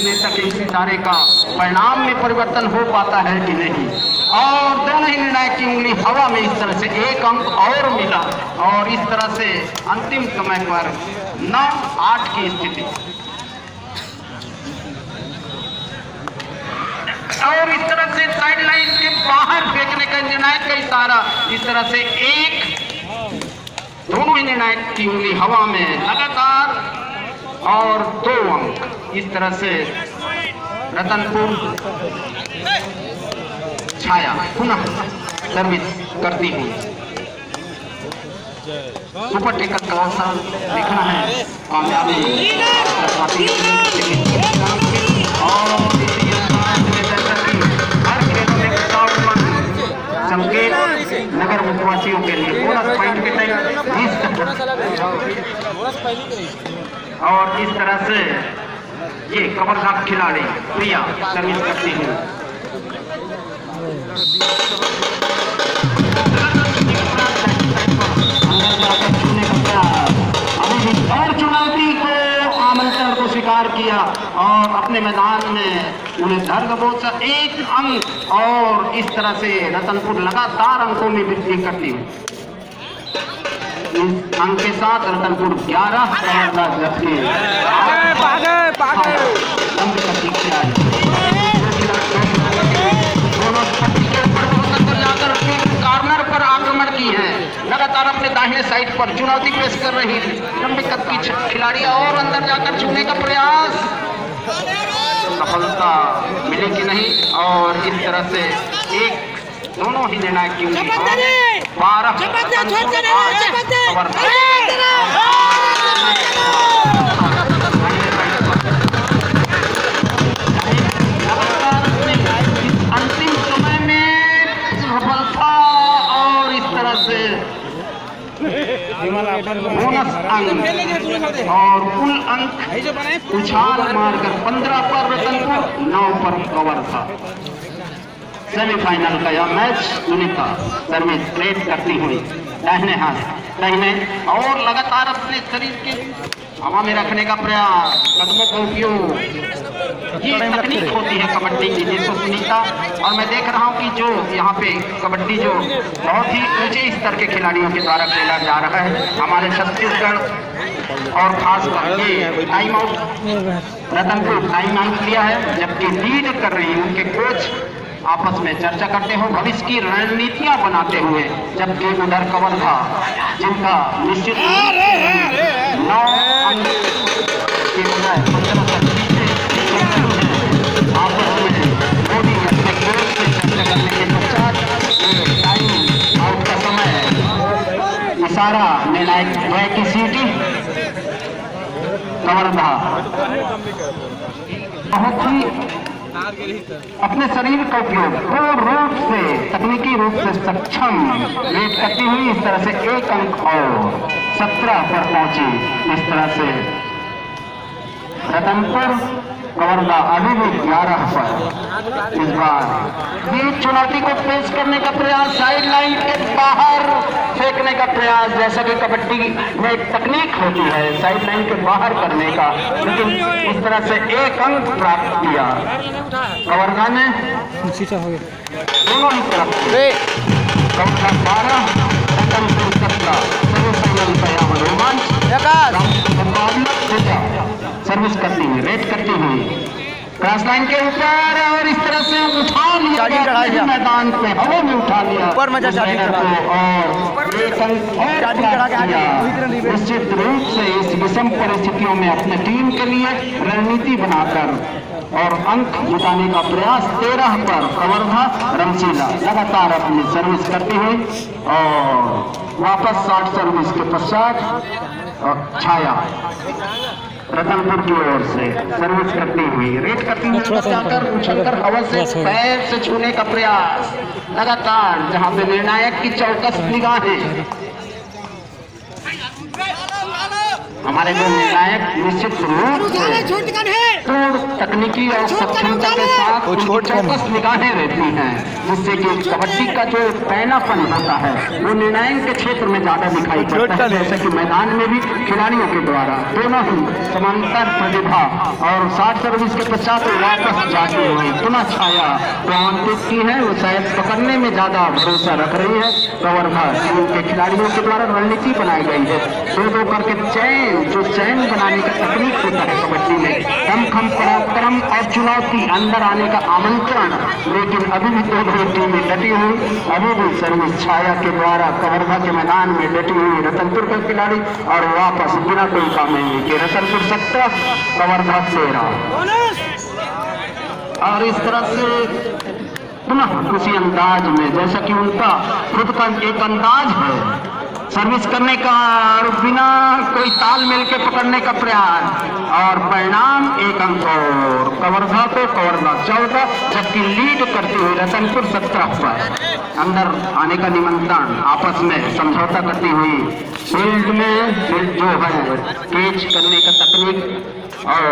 जीतने तक इस सितारे का परिणाम में परिवर्तन हो पाता है कि नहीं। और दोनों ही निर्णायक की उंगली हवा में इस तरह से एक अंक और मिला और इस तरह से अंतिम समय पर 9-8 की स्थिति। और इस तरह से साइड लाइन के बाहर फेंकने का निर्णायक का इशारा। इस तरह से दोनों ही निर्णायक की उंगली हवा में लगातार और 2 अंक। इस तरह से रतनपुर छाया पुनः सर्विस करती हुई सुपर टेकअप का अवसर देखना है कामयाबी और संकेत नगर मुखवासियों के लिए बोनस पॉइंट के तहत और इस तरह से ये कबरदार खिलाड़ी प्रिया सर्विस करती है। और चुनौती को आमंत्रण को स्वीकार किया और अपने मैदान में उन्हें धर्मबोध 1 अंक और इस तरह से रतनपुर लगातार अंकों में वृद्धि करती है। इस अंक के साथ रतनपुर 11 जबकि कॉर्नर पर आक्रमण की है। लगातार अपने दाहिने साइड पर चुनौती पेश कर रही लंबे कद की खिलाड़ी और अंदर जाकर छूने का प्रयास, सफलता मिली कि नहीं। और इस तरह से दोनों ही निर्णायक की 12 अंतिम समय में सफलता और इस तरह से बोनस अंक और कुल अंक उछाल मारकर 15 पर रतनपुर 9 पर कवर था। सेमीफाइनल का यह मैच सुनीता सर्विस प्लेट करती हुई दाहिने और लगातार अपने शरीर के हवा में रखने का प्रयास, कदमों का उपयोग, ये तकनीक होती है कबड्डी की जिसको सुनीता। और मैं देख रहा हूँ कि जो यहाँ पे कबड्डी जो बहुत ही ऊंचे स्तर के खिलाड़ियों के द्वारा खेला जा रहा है हमारे छत्तीसगढ़ और खासकर ये time out Ratanpur time out लिया है, जबकि लीड कर रही है उनके कोच आपस में चर्चा करते हो भविष्य की रणनीतियां बनाते हुए। जबकि उधर कवर था जिनका निश्चित 9 अंक के बजाय 15 पर आपस में मोदी अपने कोच से चर्चा करने के पश्चात टाइम आउट का समय इशारा निर्णायक द्वय की सीटी कवर्धा बहुत ही अपने शरीर का उपयोग पूर्ण रूप से तकनीकी रूप से सक्षम रेट करती हुई इस तरह से 1 अंक और 17 पर पहुंची। इस तरह से रतनपुर कवर्धा अभी भी 11 पर। इस बार ये चुनौती को पेश करने का प्रयास, साइड लाइन के बाहर फेंकने का प्रयास, जैसा कि कबड्डी में एक तकनीक होती है साइड लाइन के बाहर करने का, लेकिन इस तरह से 1 अंक प्राप्त किया कवर्धा ने। दोनों ही तरफ कवर्धा 12 रतनपुर 17 सेमीफाइनल का यहाँ रोमांच सर्विस करती हुई रेट करती हुई क्रॉस लाइन के ऊपर और इस तरह से उठा लिया मैदान पे हवा में उठा लिया और निश्चित रूप से इस विषम परिस्थितियों में अपने टीम के लिए रणनीति बनाकर और अंक जुटाने का प्रयास 13 पर कवर्धा रमसीला लगातार अपनी सर्विस करती हुई और वापस 60 सर्विस के पश्चात छाया रतनपुर की ओर से सर्विस करती हुई रेट करती हुई जाकर उछलकर हवा से पैर से छूने का प्रयास लगातार, जहां पे निर्णायक की चौकस निगाहें हमारे जो निर्णायक निश्चित रूप से तकनीकी और सक्षमता के साथ चौकस निगाहें रहती हैं, जिससे कि कबड्डी का जो पैनापन होता है वो निर्णायक के क्षेत्र में ज्यादा दिखाई पड़ता है। जैसे कि मैदान में भी खिलाड़ियों के द्वारा दोनों ही समांतर प्रतिभा और 60 सर्विस के पश्चात वापस जाती हुई पुनः छाया प्रमाणित की है। वो शायद पकड़ने में ज्यादा भरोसा रख रही है। कवर्धा टीम के खिलाड़ियों के द्वारा रणनीति बनाई गई है, दो करके चैन बनाने का तकनीक होता है कबड्डी में, दमखम पराक्रम और चुनौती अंदर आने का आमंत्रण। लेकिन अभी भी दो टीमें डटी हुई, अभी भी सर्विस छाया के द्वारा कवर्धा के मैदान में डटी हुई रतनपुर के खिलाड़ी और वापस बिना कोई काम नहीं के रतनपुर 17 कवर्धा 13। और इस तरह से पुनः उसी अंदाज में जैसा कि उनका खुद का एक अंदाज है सर्विस करने का और बिना कोई तालमेल के पकड़ने का प्रयास, और परिणाम 1 अंक और कवर्धा को कवर्धा 14, जबकि लीड करती हुई रतनपुर 17 पर अंदर आने का निमंत्रण आपस में समझौता करती हुई फील्ड जो है कैच करने का तकनीक और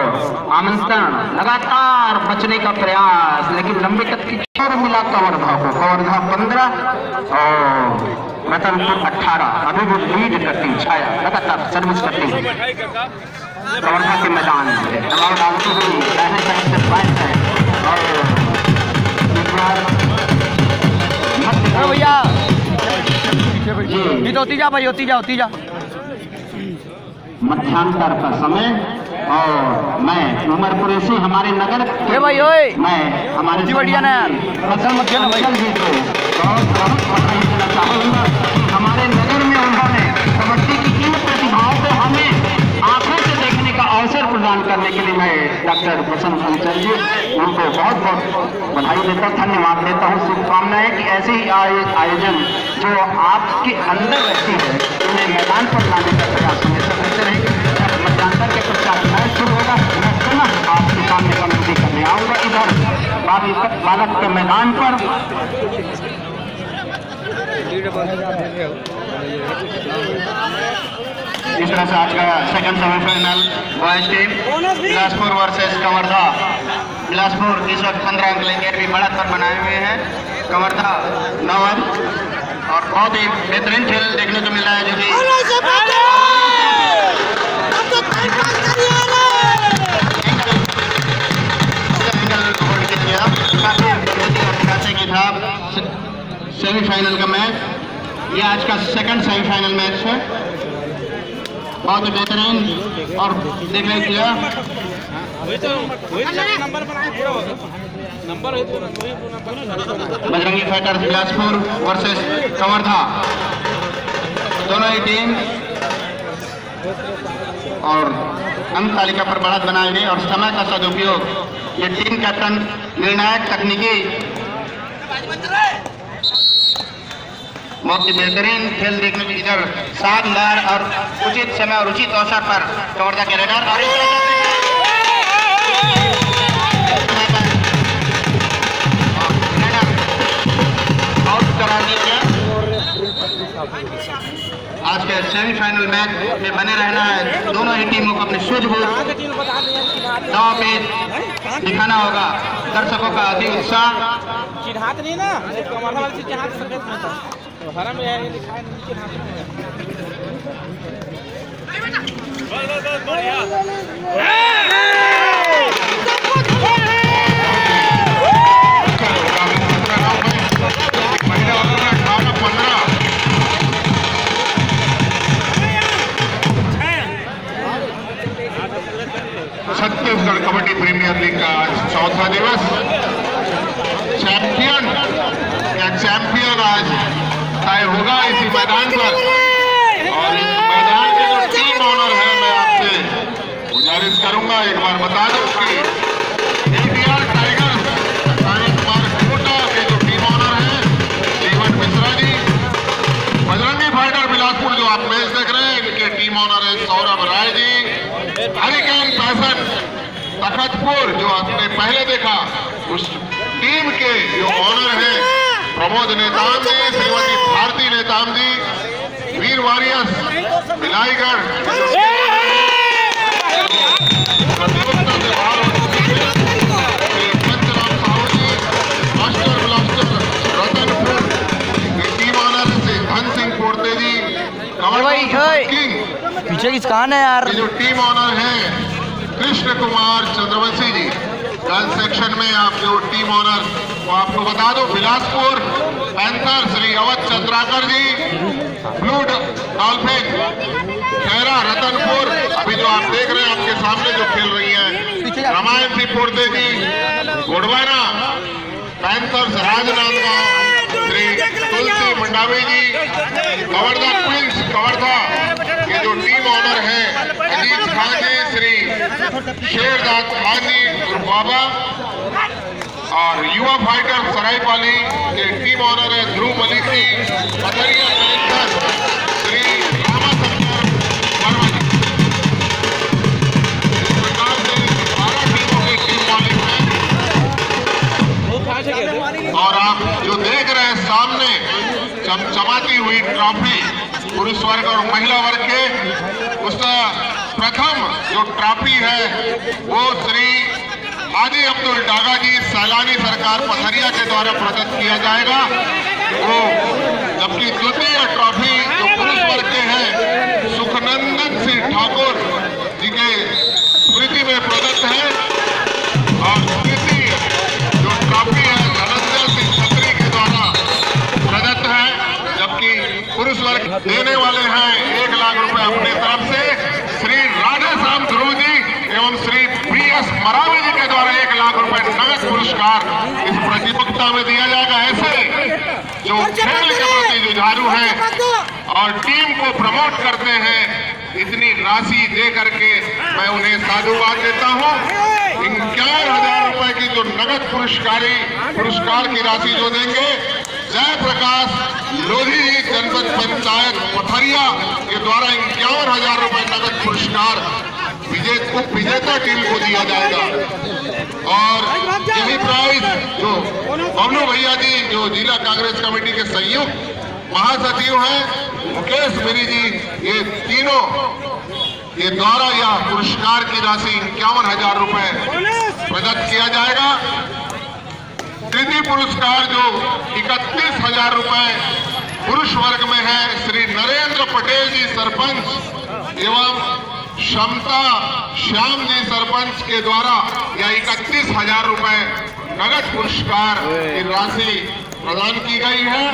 आमंत्रण लगातार बचने का प्रयास, लेकिन लंबे कद की छोर मिला कवर्धा को, कवर्धा 15 और रतनपुर 18। अभी भी लीड करती छाया लगातार सर्विस करती है कवर्धा के मैदान में, दबाव डालती हुई दाहिने साइड से फाइट है और भैया होती जा भाई, होती जा मध्यांतर का समय। और मैं उमर कुरैशी हमारे नगर भाई ओए मैं हमारे जी बढ़िया ना यार जी को बहुत बधाई देना चाहूँगा कि हमारे नगर में उन्होंने कबड्डी की इन प्रतिभाओं को हमें आंखों से देखने का अवसर प्रदान करने के लिए मैं डॉक्टर बसंत अंचल जी उनको बहुत बहुत बधाई देता हूँ, धन्यवाद देता हूँ। शुभकामनाएं कि ऐसे ही आयोजन जो आपके अंदर रहती है उन्हें मैदान पर लाने का प्रयास हमेशा करते रहेंगे। मध्यांतर के पश्चात मैच शुरू होगा, मैं पुनः आपके सामने कमेंट्री करने आऊँगा इधर बालक के मैदान पर। इस तरह से आज का second semifinal boys team Bilaspur versus Kawardha. Bilaspur इस वक्त 15 अंक लेकर भी बढ़त पर बनाए हुए हैं, कवर्धा 9 और बहुत ही बेहतरीन खेल देखने को मिल रहा है जो कि सेमीफाइनल का मैच, ये आज का सेकंड सेमीफाइनल मैच है, बहुत ही बेहतरीन और देखने के लिए बजरंगी फाइटर्स बिलासपुर वर्सेस कवर्धा, दोनों ही टीम और अंक तालिका पर बढ़त बनाए गए और समय का सदुपयोग। ये टीम कैप्टन निर्णायक तकनीकी बहुत ही बेहतरीन खेल देखने को इधर शानदार और उचित समय और उचित अवसर पर कवर्धा के रेडर और आउट करा दिया। आज के सेमीफाइनल मैच में बने रहना है, दोनों ही टीमों को अपने सूझबूझ दांव पे दिखाना होगा। दर्शकों का अति उत्साह हाथ नहीं ना कमर वाले से हाथ सफेद में था तो हरा में है लिखा है नीचे हाथ में बढ़िया। छत्तीसगढ़ कबड्डी प्रीमियर लीग का आज चौथा दिवस। चैंपियन आज तय होगा इसी मैदान पर और इस मैदान के जो टीम ऑनर है मैं आपसे गुजारिश करूंगा एक बार बता दूं कि ABR टाइगर्स अनिल कुमार कोटा के जो टीम ऑनर है जीवन मिश्रा जी। बजरंगी फाइटर बिलासपुर जो आप मैच देख रहे हैं इनके टीम ऑनर है सौरभ राय जी। हरिकेन पैसन तखतपुर जो आपने पहले देखा उस टीम के जो ऑनर है प्रमोद नेताम जी, श्रीमती भारती नेताम जी, वीर वॉरियर्स बिलाईगढ़ प्रतियोगिता से बाहर हो चुकी है। जगीज कहाँ है यार? ये जो टीम ऑनर है कृष्ण कुमार चंद्रवंशी जी, गर्ल्स सेक्शन में आप जो टीम ऑनर वो आपको बता दो, Bilaspur panther Shri Awadh Chandrakar ji, blue dolphin Khaira Ratanpur, अभी जो आप देख रहे हैं आपके सामने जो खेल रही हैं रामायण सिंह पोर्ते जी, गोडवाना पैंथर्स राजनांदगांव श्री तुलसी मंडावी जी, कवर्धा क्वींस कवर्धा ये जो टीम ऑनर है अजीत खान जी, श्री शेरदास खान जी और बाबा, और युवा फाइटर सरायपाली के टीम ऑनर है ध्रुव मलिकी, पथरिया कलेक्टर श्री रामाशंकर वर्मा जी। इस प्रकार से 12 टीमों के टीम मालिक हैं। और आप जो देख रहे हैं सामने चमचमाती हुई ट्रॉफी पुरुष वर्ग और महिला वर्ग के, उसका प्रथम जो ट्रॉफी है वो श्री हाजी अब्दुल डागा जी सैलानी सरकार पथरिया के द्वारा प्रदत्त किया जाएगा वो, जबकि द्वितीय ट्रॉफी जो पुरुष वर्ग के हैं सुखनंदन सिंह ठाकुर जी के स्मृति में प्रदत्त है, और तृतीय जो ट्रॉफी है धनंजय सिंह खत्री के द्वारा प्रदत्त है, जबकि पुरुष वर्ग देने वाले हैं 1 लाख रुपए अपनी तरफ से श्री राधा श्याम ध्रुव जी एवं श्री PS मरावी जी के द्वारा 1 लाख रुपए नगद पुरस्कार इस प्रतियोगिता में दिया जाएगा। ऐसे जो खेल के प्रति जुझारू हैं और टीम को प्रमोट करते हैं, इतनी राशि दे करके मैं उन्हें साधुवाद देता हूं। 51,000 रुपए की जो नगद पुरस्कार की राशि जो देंगे, जय प्रकाश लोधी जी जनपद पंचायत पथरिया के द्वारा 51,000 रुपए नगद पुरस्कार विजेता टीम को दिया जाएगा। और यही प्राइज जो बबलू भैया जी जो जिला कांग्रेस कमेटी के संयुक्त महासचिव हैं मुकेश मेरी जी, ये तीनों के द्वारा यह पुरस्कार की राशि 51,000 रुपए प्रदत्त किया जाएगा। तृतीय पुरस्कार जो 31,000 रुपए पुरुष वर्ग में है श्री नरेंद्र पटेल जी सरपंच एवं क्षमता श्याम जी सरपंच के द्वारा यह 31,000 रुपए नगद पुरस्कार की राशि प्रदान की गई है,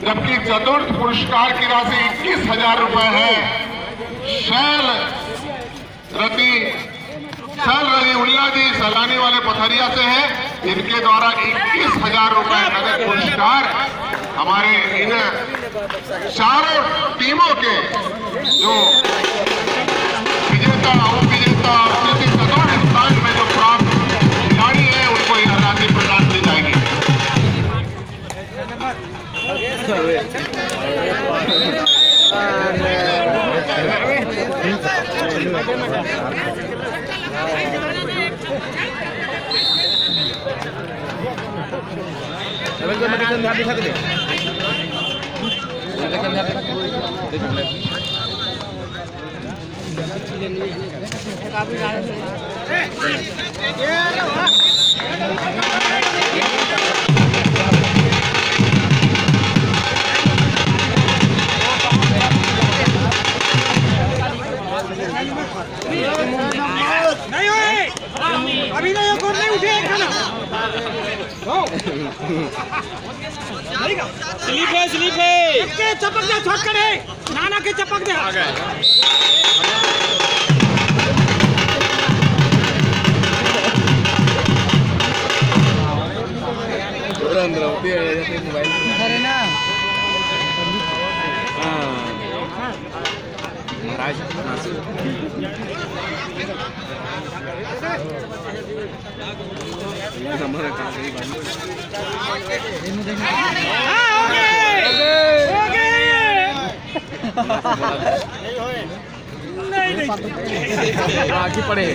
जबकि चतुर्थ पुरस्कार की राशि 21,000 रुपए है शैल रवि उल्ला जी सैलानी वाले पथरिया से है, इनके द्वारा 21,000 रुपए नगद पुरस्कार हमारे इन चारों टीमों के जो विजेता उपविजेता और चतुर्थ स्थान में जो प्राप्त खिलाड़ी है उनको यह राशि प्रदान की जाएगी। नहीं होए अभी नहीं हो, नहीं उठे खाना स्लीप है के चपक दे, छोड़ कर है नाना के चपक दे आ गए। अंदर होती है मोबाइल अरे ना महाराज हमारा बाकी पड़े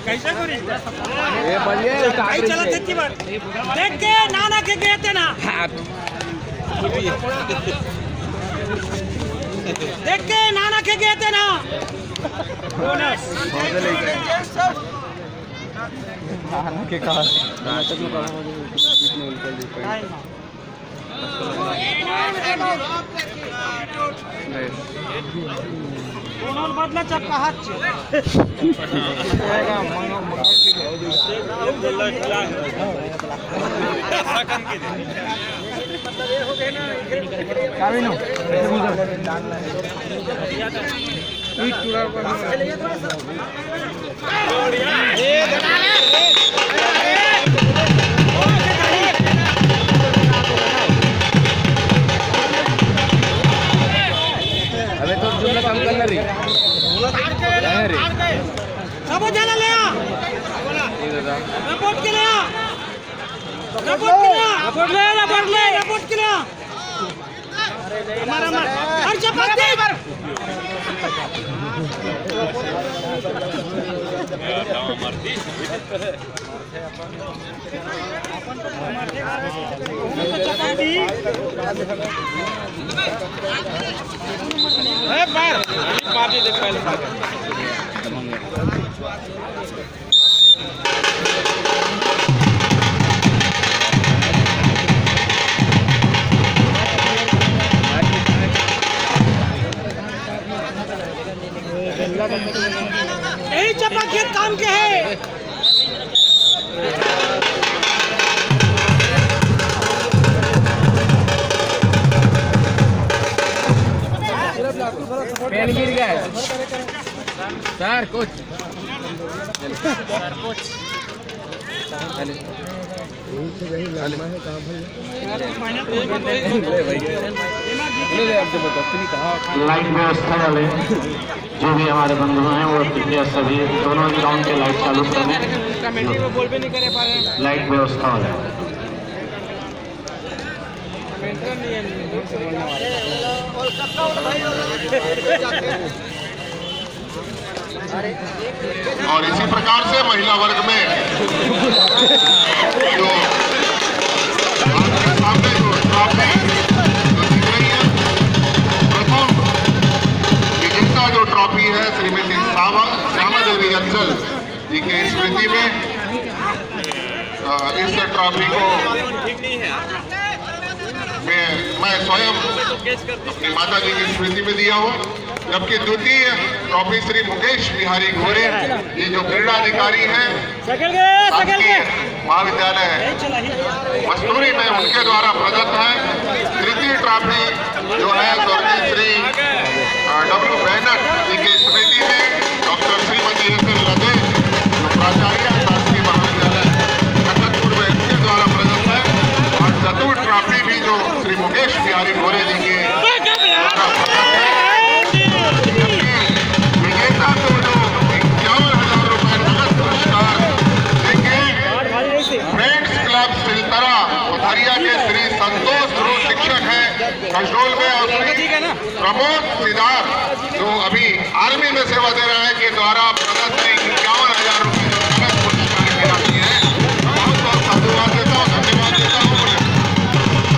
कैसे करी चलो देख के नाना के गए थे ना, देख के नाना के गए थे ना के कहा बदला चक्का हाथ अबे तो जुमला काम करना रही सब जाना ले आ रिपोर्ट के ले आ रिपोर्ट के ले आ हमारा हर चपक दे मार दे पहले यही चपा खेत काम के है। पेन गिर गया है सर कोच लाइट व्यवस्था वाले जो भी हमारे बंधु हैं वो कृपया सभी दोनों ग्राउंड के लाइट चालू करें। लाइट व्यवस्था वाले और इसी प्रकार से महिला वर्ग में जो आपके सामने जो ट्रॉफी दिख रही है, प्रथम विजेता जो ट्रॉफी है श्रीमती श्यामा देवी अंचल जी के स्मृति में इस ट्रॉफी को मैं स्वयं अपनी माता जी की स्मृति में दिया हूँ, जबकि द्वितीय ट्रॉफी श्री मुकेश बिहारी घोरे ये जो क्रीड़ा अधिकारी हैं महाविद्यालय मस्तूरी में उनके द्वारा प्रदत्त है। तृतीय ट्रॉफी जो है स्वर्गीय श्री डब्ल्यू बैनर जी की स्मृति में डॉक्टर श्रीमती लदे जो प्राचार्य शासकीय महाविद्यालय खड़गपुर में इनके द्वारा प्रदत्त है। और चतुर्थ ट्रॉफी भी जो श्री मुकेश बिहारी घोरे जी के द्वारा प्रदत्त है। विजेता को जो 51,000 रुपए नगद पुरस्कार देंगे फ्रेंड्स क्लब सिलतरा उधरिया के श्री संतोष ध्रुव शिक्षक हैं कंट्रोल में, और श्री प्रमोद सिद्धार्थ जो अभी आर्मी में सेवा दे रहे हैं के द्वारा प्रदत्त 51,000 रुपए जो नगद पुरस्कार की राशि है। बहुत बहुत साधुवाद देता हूँ, धन्यवाद देता हूँ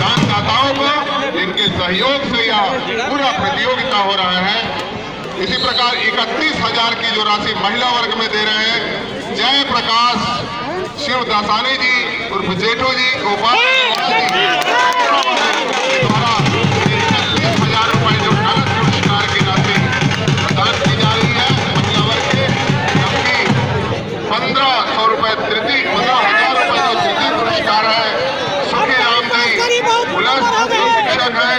दानदाताओं को जिनके सहयोग से यह पूरा प्रतियोगिता हो रहा है। इसी प्रकार 31,000 की जो राशि महिला वर्ग में दे रहे हैं जय प्रकाश शिव दासानी जी उर्फ जेठो जी गोपाल द्वारा 31,000 रुपए जो नगद पुरस्कार की राशि प्रदान की जा रही है महिला वर्ग के, जबकि 1,500 रुपए 15,000 रुपए जो तृतीय पुरस्कार है सुखी राम जी पुलिस जो शिक्षक है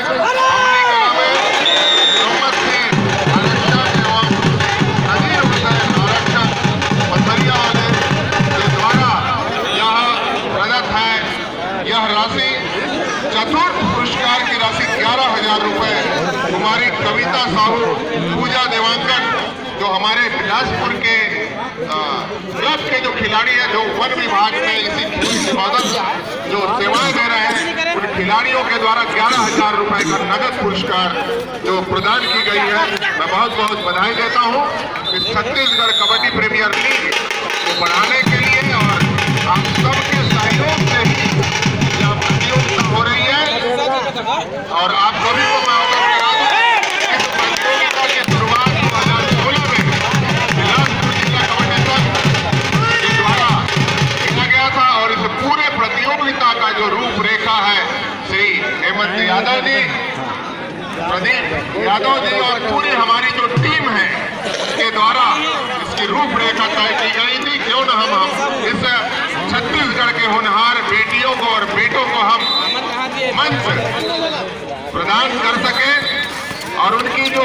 चतुर्थ पुरस्कार की राशि 11,000 रुपए कुमारी कविता साहू पूजा देवांगन जो हमारे बिलासपुर के क्लब के जो खिलाड़ी हैं जो वन विभाग में इसी खेल के बादल जो सेवाएं दे रहे हैं उन खिलाड़ियों के द्वारा 11,000 रुपए का नगद पुरस्कार जो प्रदान की गई है। मैं बहुत बहुत बधाई देता हूं इस छत्तीसगढ़ कबड्डी प्रीमियर लीग को बढ़ाने के लिए, और आप सबके सहयोग से ही यह प्रतियोगिता हो रही है। और आप सभी को मैं अवगत करा दूं इस प्रतियोगिता की शुरुआत 2016 में बिलासपुर जिला कबड्डी संघ के द्वारा किया गया था, और इस पूरे प्रतियोगिता का जो रूपरेखा है श्री हेमंत यादव जी और पूरी हमारी जो टीम है के द्वारा इसकी रूपरेखा तय की गई थी। क्यों न हम इस छत्तीसगढ़ के होनहार बेटियों को और बेटों को हम मंच प्रदान कर सके और उनकी जो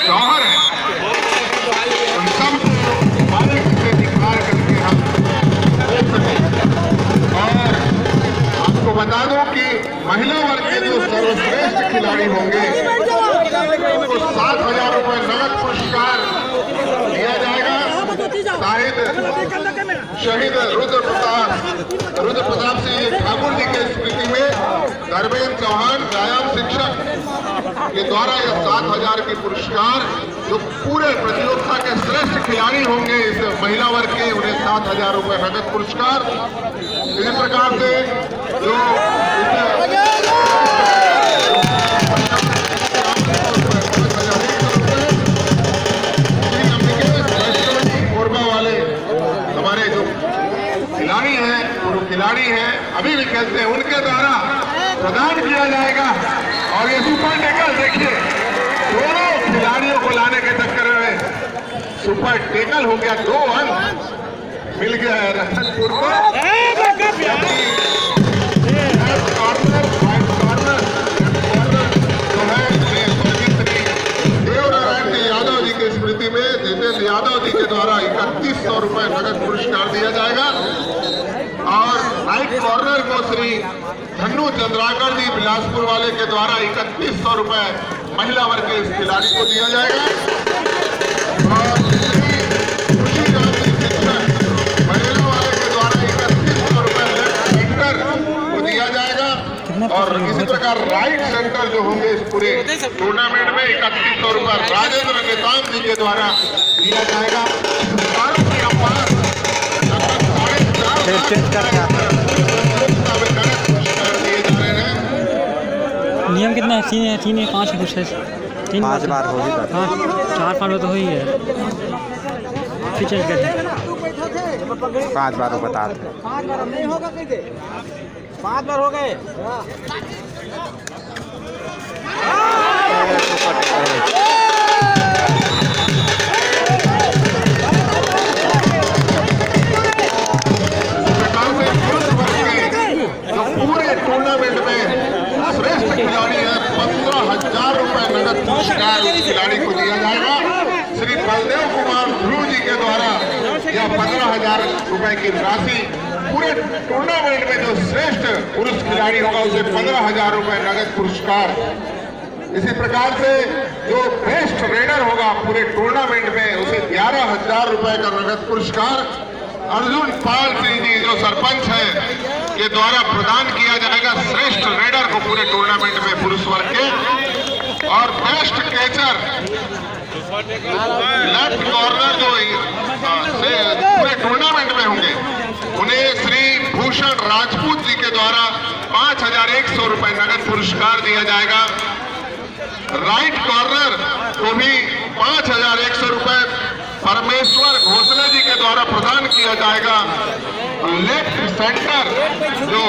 जौहर है उन सब से निखार करके हम देख सकें। और आपको बता दूं कि महिला वर्ग के जो सर्वश्रेष्ठ खिलाड़ी होंगे उनको 7,000 रुपए नगद पुरस्कार दिया जाएगा। शहीद रुद्र प्रताप सिंह ठाकुर जी के स्मृति में धर्मेंद्र चौहान व्यायाम शिक्षक के द्वारा यह 7,000 के पुरस्कार जो पूरे प्रतियोगिता के श्रेष्ठ खिलाड़ी होंगे इस महिला वर्ग के, उन्हें 7,000 रुपए नगद पुरस्कार। इसी प्रकार से जो खिलाड़ी हैं अभी भी खेलते हैं उनके द्वारा प्रदान किया जाएगा। और ये सुपर टेकल देखिए, दोनों खिलाड़ियों को लाने के चक्कर में सुपर टेकल हो गया, 2 अंक मिल गया है रतनपुर को। जो है देवनारायण यादव जी की स्मृति में जितेंद्र यादव जी के द्वारा 3100 रुपए नगद पुरस्कार दिया जाएगा। और राइट कॉर्नर को श्री धन्नू चंद्राकर जी बिलासपुर वाले के द्वारा 3100 रुपए महिला वर्ग के इस खिलाड़ी को दिया जाएगा। और खुशी गांधी शिक्षक महिला वाले के द्वारा 3100 रुपए लेफ्ट को दिया जाएगा। और इसी प्रकार राइट सेंटर जो होंगे इस पूरे टूर्नामेंट में 3100 रुपए राजेंद्र नेताम जी के द्वारा दिया जाएगा। नियम कितना है? 3 है 5 है कुछ है 5 बार हो ही जाता है। 4-5 तो हो ही है। फिर चल गए 5 बार बता दे। 5 बार नहीं होगा कैसे? 5 बार हो गए। पूरे टूर्नामेंट में श्रेष्ठ खिलाड़ी है 15,000 रुपए नगद पुरस्कार खिलाड़ी को दिया जाएगा। श्री बलदेव कुमार ध्रुव जी के द्वारा यह 15,000 रुपए की राशि पूरे टूर्नामेंट में जो श्रेष्ठ पुरुष खिलाड़ी होगा उसे 15,000 रुपए नगद पुरस्कार। इसी प्रकार से जो बेस्ट रेडर होगा पूरे टूर्नामेंट में उसे 11,000 रुपए का नगद पुरस्कार अर्जुन पाल सिंह जी जो सरपंच है के द्वारा प्रदान किया जाएगा श्रेष्ठ रेडर को पूरे टूर्नामेंट में पुरुष वर्ग के। और बेस्ट कैचर लेफ्ट कॉर्नर जो पूरे टूर्नामेंट में होंगे उन्हें श्री भूषण राजपूत जी के द्वारा 5,100 रुपए नगद पुरस्कार दिया जाएगा। राइट कॉर्नर को भी 5,100 रुपए परमेश्वर घोषणा जी के द्वारा प्रदान किया जाएगा। लेफ्ट सेंटर जो